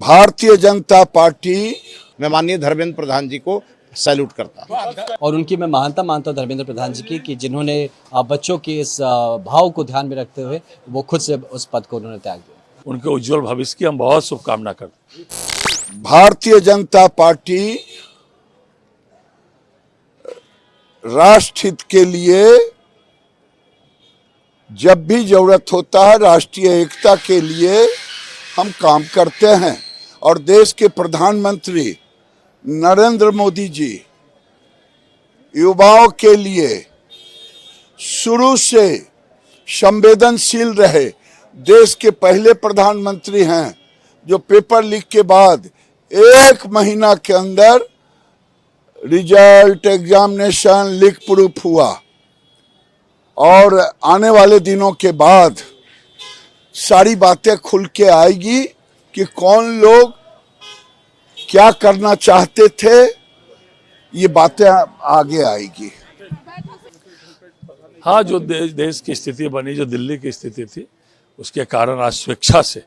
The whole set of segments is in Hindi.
भारतीय जनता पार्टी में माननीय धर्मेंद्र प्रधान जी को सैल्यूट करता हूं। और उनकी मैं महानता मानता हूं धर्मेंद्र प्रधान जी की कि जिन्होंने बच्चों के इस भाव को ध्यान में रखते हुए वो खुद से उस पद को उन्होंने त्याग दिया। उनके उज्जवल भविष्य की हम बहुत शुभकामना करते हैं। भारतीय जनता पार्टी राष्ट्र हित के लिए जब भी जरूरत होता है, राष्ट्रीय एकता के लिए हम काम करते हैं। और देश के प्रधानमंत्री नरेंद्र मोदी जी युवाओं के लिए शुरू से संवेदनशील रहे। देश के पहले प्रधानमंत्री हैं जो पेपर लीक के बाद 1 महीना के अंदर रिजल्ट एग्जामिनेशन लीक प्रूफ हुआ। और आने वाले दिनों के बाद सारी बातें खुल के आएगी कि कौन लोग क्या करना चाहते थे, ये बातें आगे आएगी। हाँ, जो देश की स्थिति बनी, जो दिल्ली की स्थिति थी, उसके कारण आज स्वेच्छा से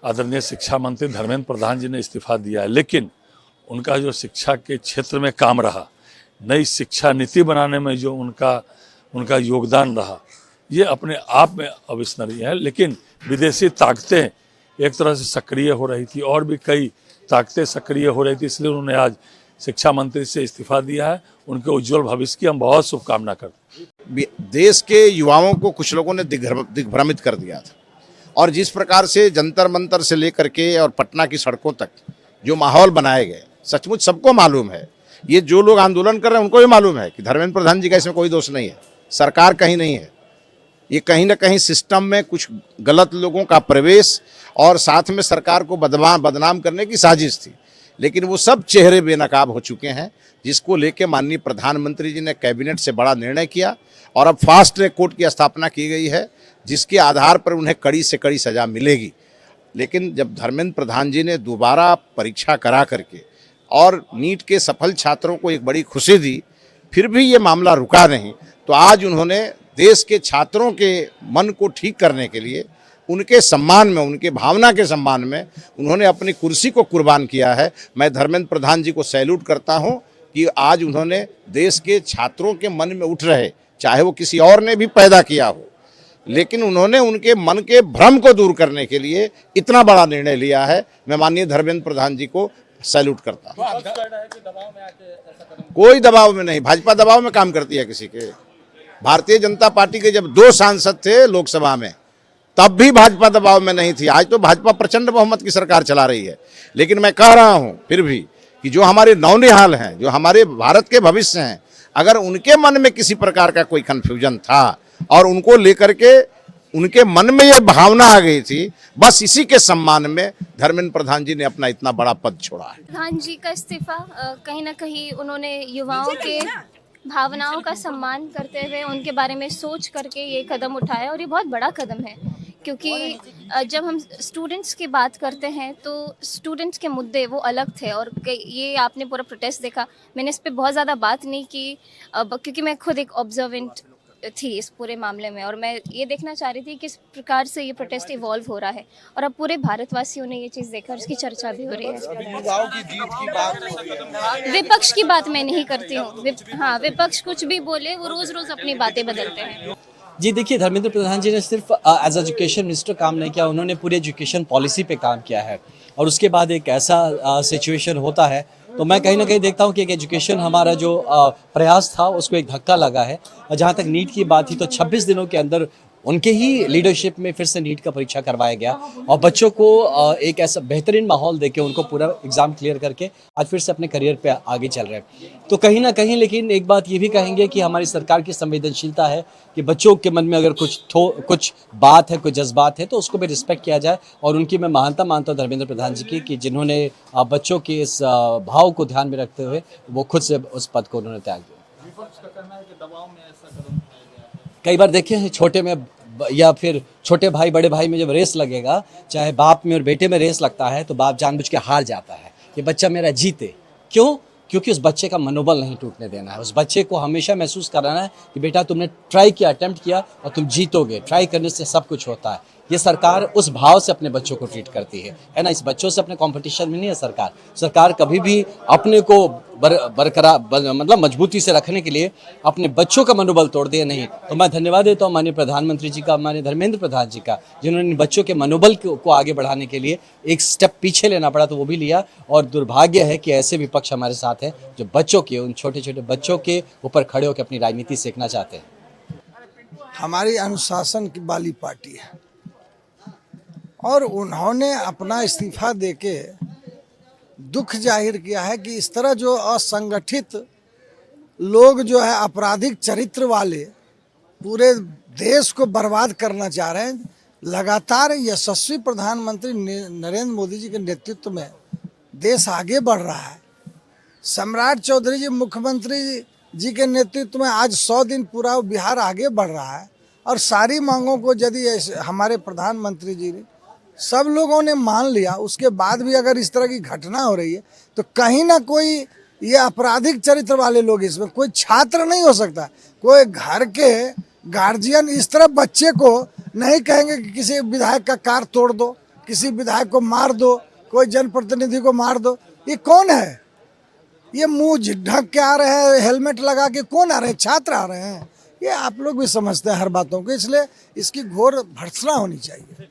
आदरणीय शिक्षा मंत्री धर्मेंद्र प्रधान जी ने इस्तीफा दिया है। लेकिन उनका जो शिक्षा के क्षेत्र में काम रहा, नई शिक्षा नीति बनाने में जो उनका योगदान रहा, ये अपने आप में अविस्मरणीय है। लेकिन विदेशी ताकतें एक तरह से सक्रिय हो रही थी और भी कई ताकतें सक्रिय हो रही थी, इसलिए उन्होंने आज शिक्षा मंत्री से इस्तीफा दिया है। उनके उज्जवल भविष्य की हम बहुत शुभकामना करते हैं। देश के युवाओं को कुछ लोगों ने दिग्भ्रमित कर दिया था, और जिस प्रकार से जंतर मंतर से लेकर के और पटना की सड़कों तक जो माहौल बनाए गए, सचमुच सबको मालूम है। ये जो लोग आंदोलन कर रहे हैं उनको भी मालूम है कि धर्मेंद्र प्रधान जी का इसमें कोई दोष नहीं है, सरकार कहीं नहीं है। ये कहीं ना कहीं सिस्टम में कुछ गलत लोगों का प्रवेश और साथ में सरकार को बदनाम करने की साजिश थी। लेकिन वो सब चेहरे बेनकाब हो चुके हैं, जिसको लेके माननीय प्रधानमंत्री जी ने कैबिनेट से बड़ा निर्णय किया और अब फास्ट ट्रैक कोर्ट की स्थापना की गई है, जिसके आधार पर उन्हें कड़ी से कड़ी सजा मिलेगी। लेकिन जब धर्मेंद्र प्रधान जी ने दोबारा परीक्षा करा करके और नीट के सफल छात्रों को एक बड़ी खुशी दी, फिर भी ये मामला रुका नहीं, तो आज उन्होंने देश के छात्रों के मन को ठीक करने के लिए, उनके सम्मान में, उनके भावना के सम्मान में उन्होंने अपनी कुर्सी को कुर्बान किया है। मैं धर्मेंद्र प्रधान जी को सैल्यूट करता हूं कि आज उन्होंने देश के छात्रों के मन में उठ रहे, चाहे वो किसी और ने भी पैदा किया हो, लेकिन उन्होंने उनके मन के भ्रम को दूर करने के लिए इतना बड़ा निर्णय लिया है। मैं माननीय धर्मेंद्र प्रधान जी को सैल्यूट करता हूं। कोई दबाव में नहीं, भाजपा दबाव में काम करती है किसी के। भारतीय जनता पार्टी के जब 2 सांसद थे लोकसभा में, तब भी भाजपा दबाव में नहीं थी। आज तो भाजपा प्रचंड बहुमत की सरकार चला रही है। लेकिन मैं कह रहा हूं फिर भी कि जो हमारे नौनिहाल हैं, जो हमारे भारत के भविष्य हैं, अगर उनके मन में किसी प्रकार का कोई कन्फ्यूजन था और उनको लेकर के उनके मन में ये भावना आ गई थी, बस इसी के सम्मान में धर्मेंद्र प्रधान जी ने अपना इतना बड़ा पद छोड़ा है। प्रधान जी का इस्तीफा कहीं ना कहीं उन्होंने युवाओं के भावनाओं का सम्मान करते हुए उनके बारे में सोच करके ये कदम उठाया, और ये बहुत बड़ा कदम है। क्योंकि जब हम स्टूडेंट्स की बात करते हैं तो स्टूडेंट्स के मुद्दे वो अलग थे, और ये आपने पूरा प्रोटेस्ट देखा। मैंने इस पर बहुत ज़्यादा बात नहीं की क्योंकि मैं खुद एक ऑब्जर्वेंट थी इस पूरे मामले में, और मैं ये देखना चाह रही थी किस प्रकार से ये प्रोटेस्ट इवॉल्व हो रहा है। और अब पूरे भारतवासियों ने ये चीज़ देखा, उसकी चर्चा भी हो रही है। विपक्ष की बात मैं नहीं करती हूँ। हाँ, विपक्ष कुछ भी बोले, वो रोज़ रोज़ अपनी बातें बदलते हैं। जी देखिए, धर्मेंद्र प्रधान जी ने सिर्फ एज एजुकेशन मिनिस्टर काम नहीं किया, उन्होंने पूरी एजुकेशन पॉलिसी पे काम किया है। और उसके बाद एक ऐसा सिचुएशन होता है तो मैं कहीं ना कहीं देखता हूँ कि एक एजुकेशन हमारा जो प्रयास था उसको एक धक्का लगा है। जहाँ तक नीट की बात थी तो 26 दिनों के अंदर उनके ही लीडरशिप में फिर से नीट का परीक्षा करवाया गया, और बच्चों को एक ऐसा बेहतरीन माहौल देके उनको पूरा एग्ज़ाम क्लियर करके आज फिर से अपने करियर पे आगे चल रहे हैं। तो कहीं ना कहीं लेकिन एक बात ये भी कहेंगे कि हमारी सरकार की संवेदनशीलता है कि बच्चों के मन में अगर कुछ बात है, कुछ जज्बात है, तो उसको भी रिस्पेक्ट किया जाए। और उनकी मैं महानता मानता हूँ धर्मेंद्र प्रधान जी की कि जिन्होंने बच्चों के इस भाव को ध्यान में रखते हुए वो खुद से उस पद को उन्होंने त्याग दिया। कई बार देखे हैं छोटे में या फिर छोटे भाई बड़े भाई में जब रेस लगेगा, चाहे बाप में और बेटे में रेस लगता है, तो बाप जानबूझ के हार जाता है कि बच्चा मेरा जीते। क्यों? क्योंकि उस बच्चे का मनोबल नहीं टूटने देना है। उस बच्चे को हमेशा महसूस कराना है कि बेटा तुमने ट्राई किया, अटेम्प्ट किया और तुम जीतोगे। ट्राई करने से सब कुछ होता है। ये सरकार उस भाव से अपने बच्चों को ट्रीट करती है ना। इस बच्चों से अपने कंपटीशन में नहीं है सरकार। सरकार कभी भी अपने को बरकरार मतलब मजबूती से रखने के लिए अपने बच्चों का मनोबल तोड़ दिया नहीं। तो मैं धन्यवाद देता हूँ माननीय प्रधानमंत्री जी का, माननीय धर्मेंद्र प्रधान जी का, जिन्होंने बच्चों के मनोबल को आगे बढ़ाने के लिए एक स्टेप पीछे लेना पड़ा तो वो भी लिया। और दुर्भाग्य है कि ऐसे विपक्ष हमारे साथ हैं जो बच्चों के, उन छोटे छोटे बच्चों के ऊपर खड़े होकर अपनी राजनीति सीखना चाहते हैं। हमारी अनुशासन की वाली पार्टी है और उन्होंने अपना इस्तीफा देके दुख जाहिर किया है कि इस तरह जो असंगठित लोग जो है आपराधिक चरित्र वाले पूरे देश को बर्बाद करना चाह रहे हैं। लगातार यशस्वी प्रधानमंत्री नरेंद्र मोदी जी के नेतृत्व में देश आगे बढ़ रहा है। सम्राट चौधरी जी मुख्यमंत्री जी के नेतृत्व में आज 100 दिन पूरा बिहार आगे बढ़ रहा है और सारी मांगों को यदि हमारे प्रधानमंत्री जी ने सब लोगों ने मान लिया, उसके बाद भी अगर इस तरह की घटना हो रही है तो कहीं ना कोई ये आपराधिक चरित्र वाले लोग, इसमें कोई छात्र नहीं हो सकता, कोई घर के गार्जियन इस तरह बच्चे को नहीं कहेंगे कि किसी विधायक का कार तोड़ दो, किसी विधायक को मार दो, कोई जनप्रतिनिधि को मार दो। ये कौन है? ये मुंह ढक के आ रहे हैं, हेलमेट लगा के कौन आ रहे हैं? छात्र आ रहे हैं। ये आप लोग भी समझते हैं हर बातों को, इसलिए इसकी घोर भर्त्सना होनी चाहिए।